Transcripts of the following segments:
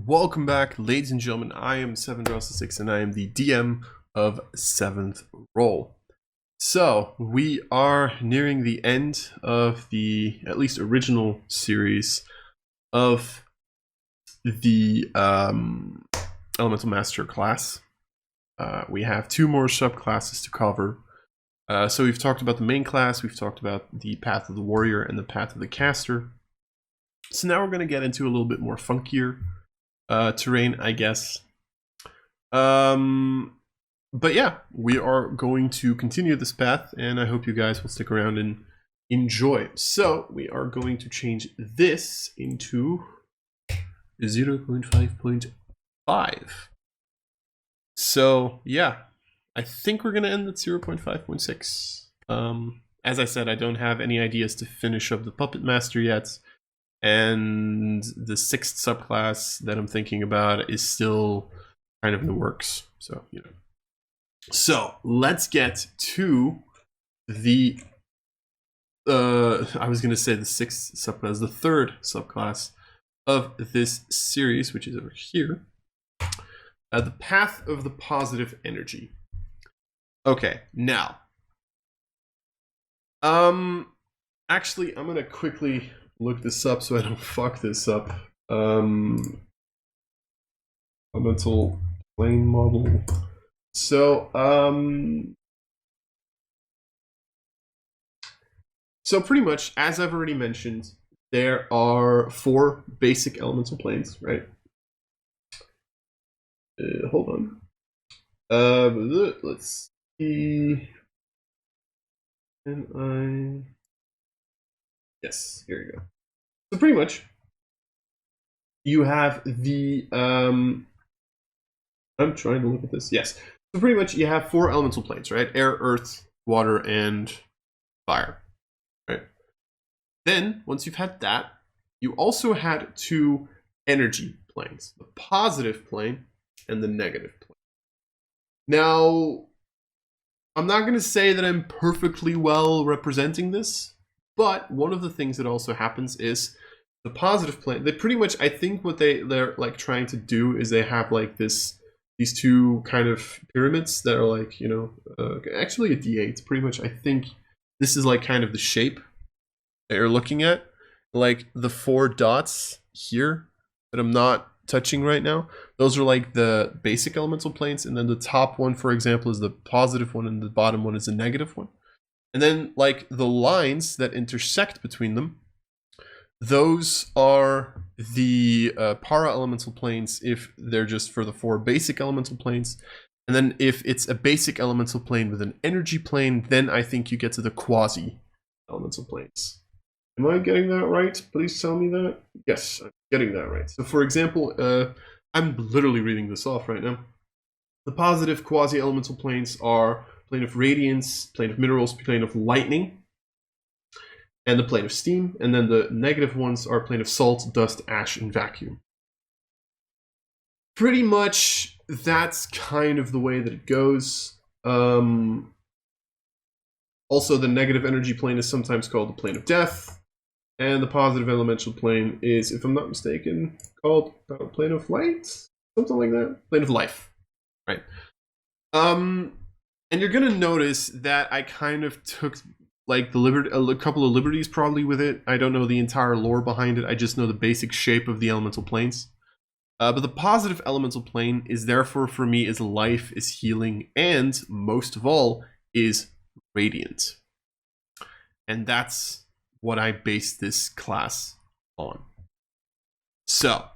Welcome back, ladies and gentlemen. I am 7Draws6 and I am the DM of 7th Roll. So, we are nearing the end of the, at least original series of the Elemental Master class. We have two more subclasses to cover. So we've talked about the main class, we've talked about the Path of the Warrior and the Path of the Caster. So now we're going to get into a little bit more funkier terrain, I guess. But yeah, we are going to continue this path, and I hope you guys will stick around and enjoy. So we are going to change this into 0.5.5. So yeah, I think we're going to end at 0.5.6. As I said, I don't have any ideas to finish up the Puppet Master yet. And the 6th subclass that I'm thinking about is still kind of in the works. So, you know. So, let's get to the, I was going to say the 6th subclass, the 3rd subclass of this series, which is over here. The Path of the Positive Energy. Okay, now. Actually, I'm going to quickly look this up so I don't fuck this up. Elemental plane model. So pretty much, as I've already mentioned, there are 4 basic elemental planes, right? Hold on. Let's see. Yes, here we go. So pretty much, you have the, I'm trying to look at this, yes. So pretty much you have 4 elemental planes, right? Air, earth, water, and fire, right? Then, once you've had that, you also had 2 energy planes, the positive plane and the negative plane. Now, I'm not going to say that I'm perfectly well representing this, but one of the things that also happens is the positive plane. They pretty much, I think what they're like trying to do is they have like these 2 kind of pyramids that are like, you know, actually a D8. Pretty much, I think this is like kind of the shape that you're looking at. Like the 4 dots here that I'm not touching right now. Those are like the basic elemental planes, and then the top one, for example, is the positive one, and the bottom one is the negative one. And then, like, the lines that intersect between them, those are the para-elemental planes if they're just for the 4 basic elemental planes. And then if it's a basic elemental plane with an energy plane, then I think you get to the quasi-elemental planes. Am I getting that right? Please tell me that. Yes, I'm getting that right. So, for example, I'm literally reading this off right now. The positive quasi-elemental planes are plane of radiance, plane of minerals, plane of lightning, and the plane of steam. And then the negative ones are plane of salt, dust, ash, and vacuum. Pretty much, that's kind of the way that it goes. Also, the negative energy plane is sometimes called the plane of death. And the positive elemental plane is, if I'm not mistaken, called plane of light? Something like that. Plane of life. Right. And you're gonna notice that I kind of took like a couple of liberties probably with it. I don't know the entire lore behind it. I just know the basic shape of the elemental planes. But the positive elemental plane is therefore for me is life, is healing, and most of all is radiant. And that's what I base this class on. So,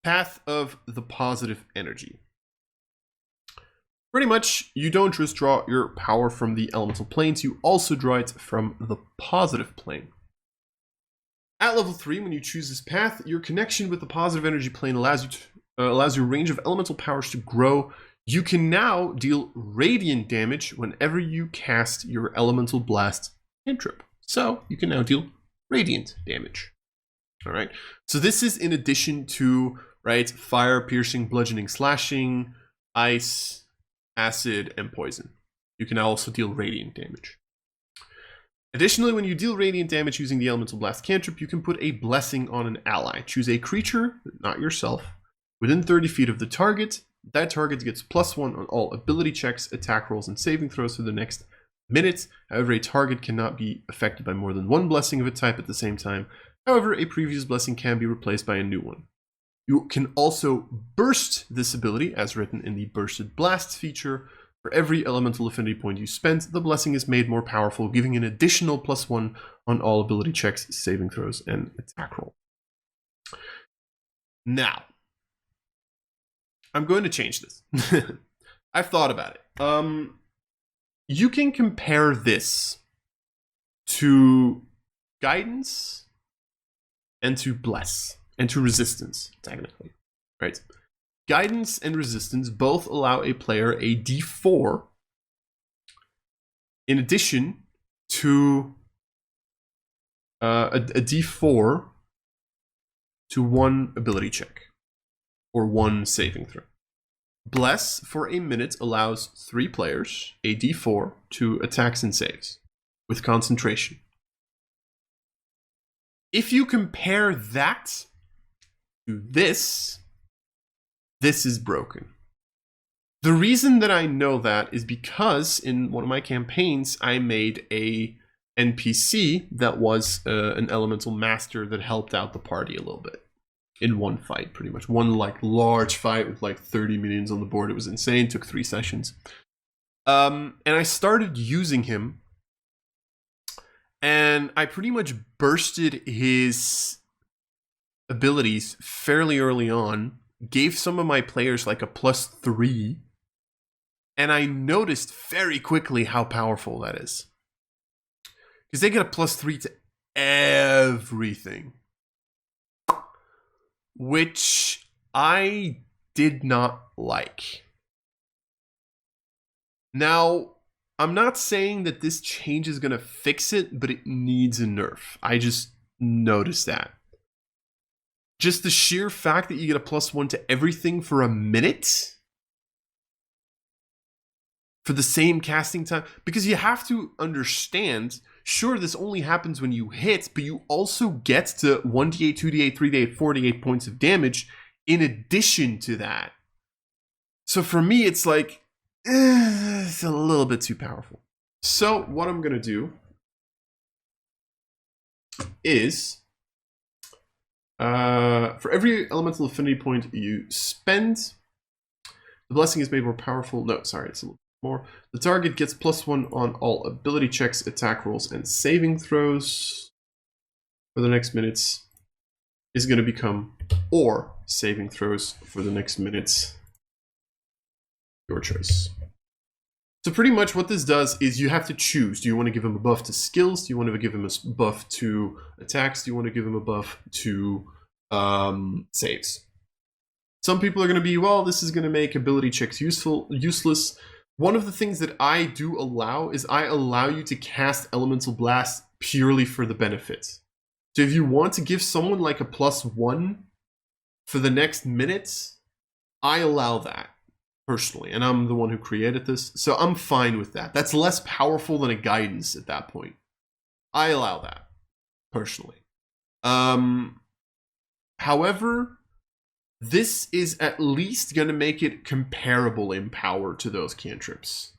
Path of the Positive Energy. Pretty much, you don't just draw your power from the elemental planes, you also draw it from the positive plane. At level 3, when you choose this path, your connection with the positive energy plane allows your range of elemental powers to grow. You can now deal radiant damage whenever you cast your elemental blast cantrip. So, you can now deal radiant damage. Alright, so this is in addition to, right, fire, piercing, bludgeoning, slashing, ice, acid, and poison. You can now also deal radiant damage. Additionally, when you deal radiant damage using the elemental blast cantrip, you can put a blessing on an ally. Choose a creature, not yourself, within 30 feet of the target. That target gets +1 on all ability checks, attack rolls, and saving throws for the next minute. However, a target cannot be affected by more than one blessing of a type at the same time. However, a previous blessing can be replaced by a new one. You can also burst this ability, as written in the Bursted Blasts feature. For every elemental affinity point you spend, the blessing is made more powerful, giving an additional +1 on all ability checks, saving throws, and attack roll. Now, I'm going to change this. I've thought about it. You can compare this to Guidance and to Bless and to Resistance, technically, right? Guidance and Resistance both allow a player a D4 in addition to a D4 to one ability check or one saving throw. Bless for a minute allows 3 players a D4 to attacks and saves with concentration. If you compare that to this is broken. The reason that I know that is because in one of my campaigns, I made a NPC that was an elemental master that helped out the party a little bit in one fight, pretty much. One like large fight with like 30 minions on the board. It was insane. Took 3 sessions. And I started using him, and I pretty much bursted his abilities fairly early on. Gave some of my players like a +3, and I noticed very quickly how powerful that is. Because they get a +3 to everything, which I did not like. Now, I'm not saying that this change is going to fix it, but it needs a nerf. I just noticed that. Just the sheer fact that you get a +1 to everything for a minute for the same casting time, because you have to understand, sure, this only happens when you hit, but you also get to 1d8, 2d8, 3d8, 4d8 points of damage in addition to that. So for me, it's like, it's a little bit too powerful. So what I'm going to do is, for every elemental affinity point you spend, the blessing is made more powerful. No, sorry, it's a little more. The target gets +1 on all ability checks, attack rolls, and saving throws for the next minutes. Is going to become or saving throws for the next minutes. Your choice. So pretty much what this does is you have to choose. Do you want to give him a buff to skills? Do you want to give him a buff to attacks? Do you want to give him a buff to saves? Some people are going to be, well, this is going to make ability checks useless. One of the things that I do allow is I allow you to cast Elemental Blast purely for the benefit. So if you want to give someone like a +1 for the next minute, I allow that. Personally, and I'm the one who created this, so I'm fine with that. That's less powerful than a guidance at that point. I allow that, personally. However, this is at least going to make it comparable in power to those cantrips.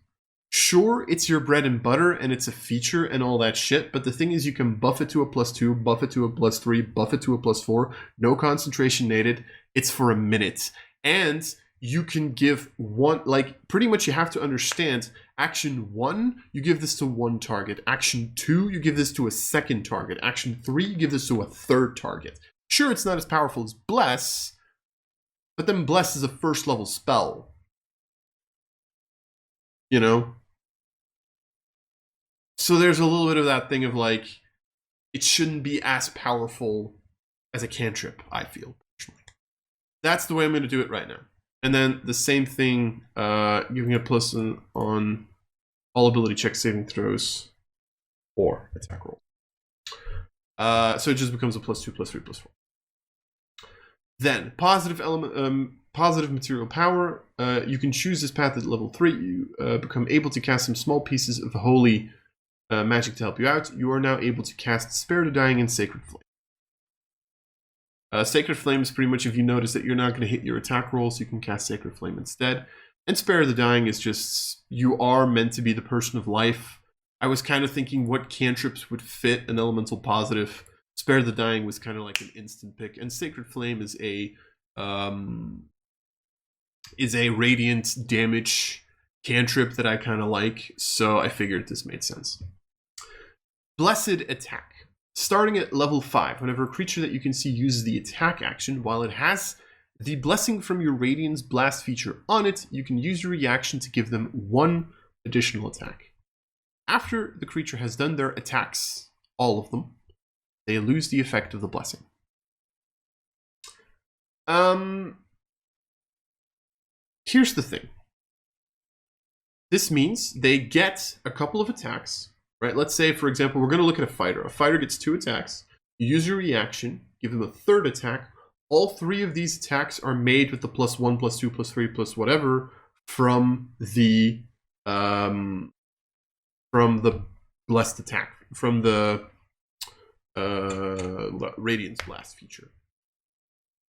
Sure, it's your bread and butter, and it's a feature and all that shit, but the thing is you can buff it to a +2, buff it to a +3, buff it to a +4, no concentration needed, it's for a minute. And you can give one, like, pretty much you have to understand, action 1, you give this to one target. Action 2, you give this to a second target. Action 3, you give this to a third target. Sure, it's not as powerful as Bless, but then Bless is a first level spell. You know? So there's a little bit of that thing of like, it shouldn't be as powerful as a cantrip, I feel, personally. That's the way I'm going to do it right now. And then the same thing, giving a +1 on all ability checks, saving throws, or attack roll. So it just becomes a +2, +3, +4. Then positive material power. You can choose this path at level 3. You become able to cast some small pieces of holy magic to help you out. You are now able to cast Spare the Dying and Sacred Flame. Sacred Flame is pretty much if you notice that you're not going to hit your attack rolls, you can cast Sacred Flame instead. And Spare the Dying is just, you are meant to be the Person of Life. I was kind of thinking what cantrips would fit an elemental positive. Spare the Dying was kind of like an instant pick, and Sacred Flame is a radiant damage cantrip that I kind of like, so I figured this made sense. Blessed Attack. Starting at level 5, whenever a creature that you can see uses the attack action, while it has the Blessing from your Radiant's Blast feature on it, you can use your reaction to give them 1 additional attack. After the creature has done their attacks, all of them, they lose the effect of the Blessing. Here's the thing. This means they get a couple of attacks. Right, let's say, for example, we're going to look at a fighter. A fighter gets 2 attacks. You use your reaction, give them a 3rd attack. All 3 of these attacks are made with the +1, +2, +3, plus whatever from the blessed attack, from the Radiance Blast feature.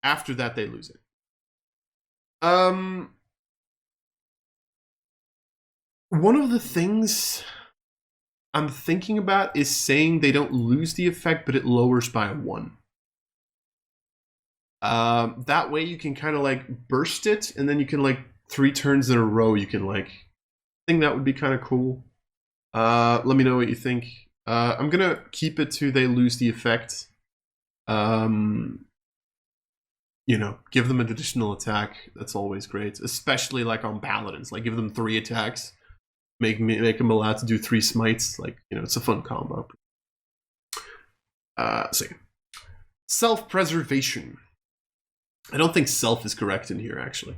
After that, they lose it. One of the things I'm thinking about is saying they don't lose the effect, but it lowers by 1. That way you can kind of like burst it, and then you can like 3 turns in a row, you can like, I think that would be kind of cool. Let me know what you think. I'm gonna keep it to they lose the effect. You know, give them an additional attack. That's always great, especially like on paladins. Like give them 3 attacks. Make them allowed to do 3 smites. Like, you know, it's a fun combo. So yeah. Self-preservation. I don't think self is correct in here, actually.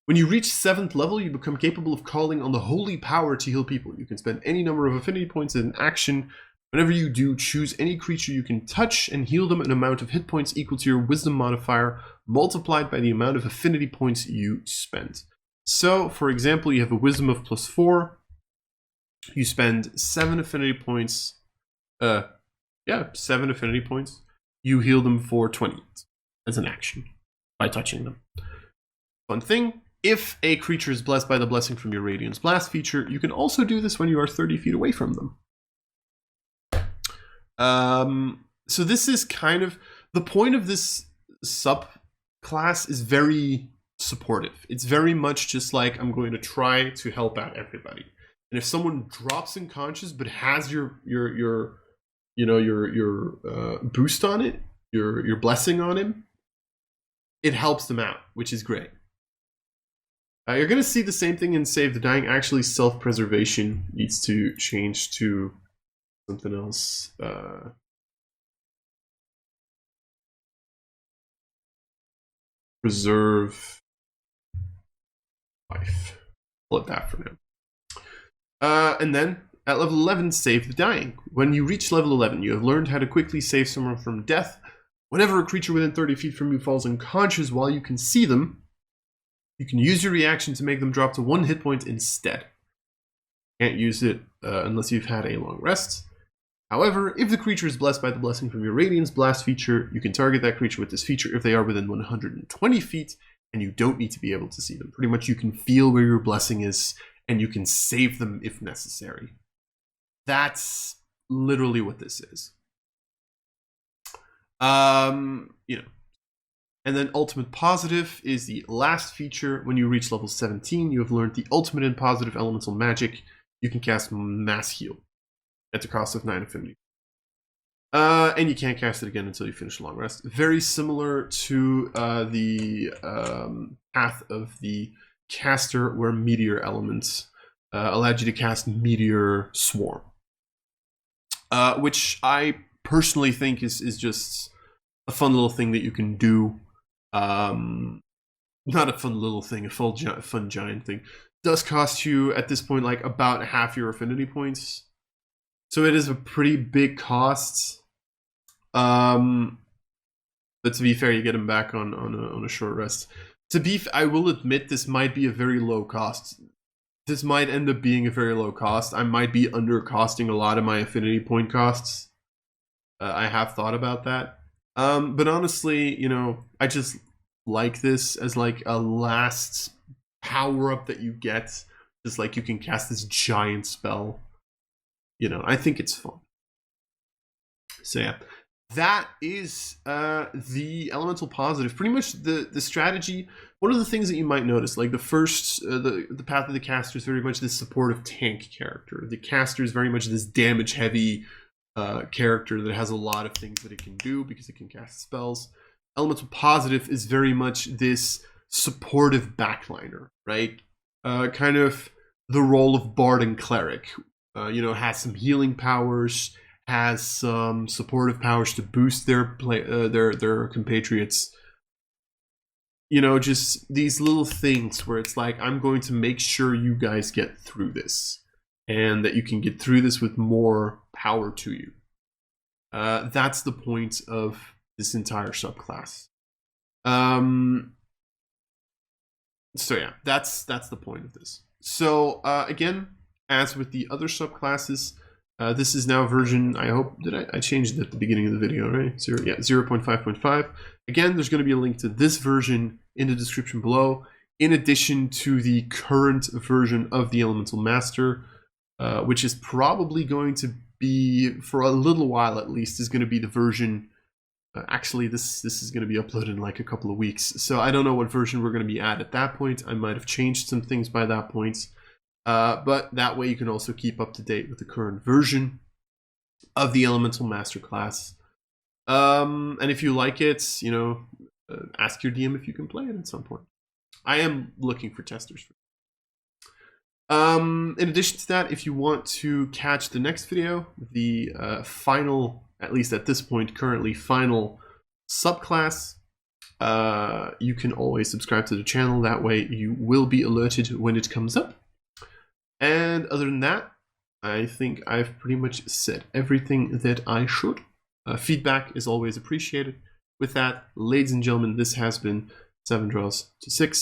When you reach 7th level, you become capable of calling on the holy power to heal people. You can spend any number of affinity points in action. Whenever you do, choose any creature you can touch and heal them an amount of hit points equal to your wisdom modifier, multiplied by the amount of affinity points you spend. So, for example, you have a wisdom of +4. You spend 7 affinity points. 7 affinity points. You heal them for 20 as an action by touching them. Fun thing, if a creature is blessed by the blessing from your Radiance Blast feature, you can also do this when you are 30 feet away from them. So this is kind of, the point of this subclass is very supportive. It's very much just like, I'm going to try to help out everybody. And if someone drops unconscious but has your boost on it, your blessing on him, it helps them out, which is great. You're going to see the same thing in Save the Dying. Actually, self-preservation needs to change to something else. Preserve life. Let that for now. And then, at level 11, Save the Dying. When you reach level 11, you have learned how to quickly save someone from death. Whenever a creature within 30 feet from you falls unconscious while you can see them, you can use your reaction to make them drop to 1 hit point instead. Can't use it unless you've had a long rest. However, if the creature is blessed by the blessing from your Radiance Blast feature, you can target that creature with this feature if they are within 120 feet, and you don't need to be able to see them. Pretty much you can feel where your blessing is, and you can save them if necessary. That's literally what this is. And then Ultimate Positive is the last feature. When you reach level 17, you have learned the Ultimate and Positive Elemental Magic. You can cast Mass Heal at the cost of 9 affinity. And you can't cast it again until you finish a long rest. Very similar to the path of the caster, where Meteor Elements allowed you to cast Meteor Swarm. Which I personally think is just a fun little thing that you can do. Not a fun little thing, a fun giant thing. Does cost you, at this point, like about half your affinity points. So it is a pretty big cost. But to be fair, you get them back on a short rest. I will admit, this might be a very low cost. This might end up being a very low cost. I might be under costing a lot of my affinity point costs. I have thought about that. But honestly, you know, I just like this as like a last power up that you get. Just like you can cast this giant spell. You know, I think it's fun. So yeah, that is the elemental positive. Pretty much the strategy. One of the things that you might notice, like the first, the path of the caster is very much this supportive tank character. The caster is very much this damage heavy character that has a lot of things that it can do because it can cast spells. Elemental positive is very much this supportive backliner, right? Kind of the role of bard and cleric. You know, has some healing powers, has some supportive powers to boost their compatriots. You know, just these little things where it's like, I'm going to make sure you guys get through this, and that you can get through this with more power to you. That's the point of this entire subclass. So yeah, that's the point of this. So again, as with the other subclasses, this is now version, I hope, I changed it at the beginning of the video, right? 0.5.5. Again, there's going to be a link to this version in the description below, in addition to the current version of the Elemental Master, which is probably going to be, for a little while at least, is going to be the version. Actually, this is going to be uploaded in like a couple of weeks, so I don't know what version we're going to be at that point. I might have changed some things by that point. But that way you can also keep up to date with the current version of the Elemental Masterclass. And if you like it, you know, ask your DM if you can play it at some point. I am looking for testers. In addition to that, if you want to catch the next video, the final, at least at this point, currently final subclass, you can always subscribe to the channel. That way you will be alerted when it comes up. And other than that, I think I've pretty much said everything that I should. Feedback is always appreciated. With that, ladies and gentlemen, this has been 7 Draws to 6.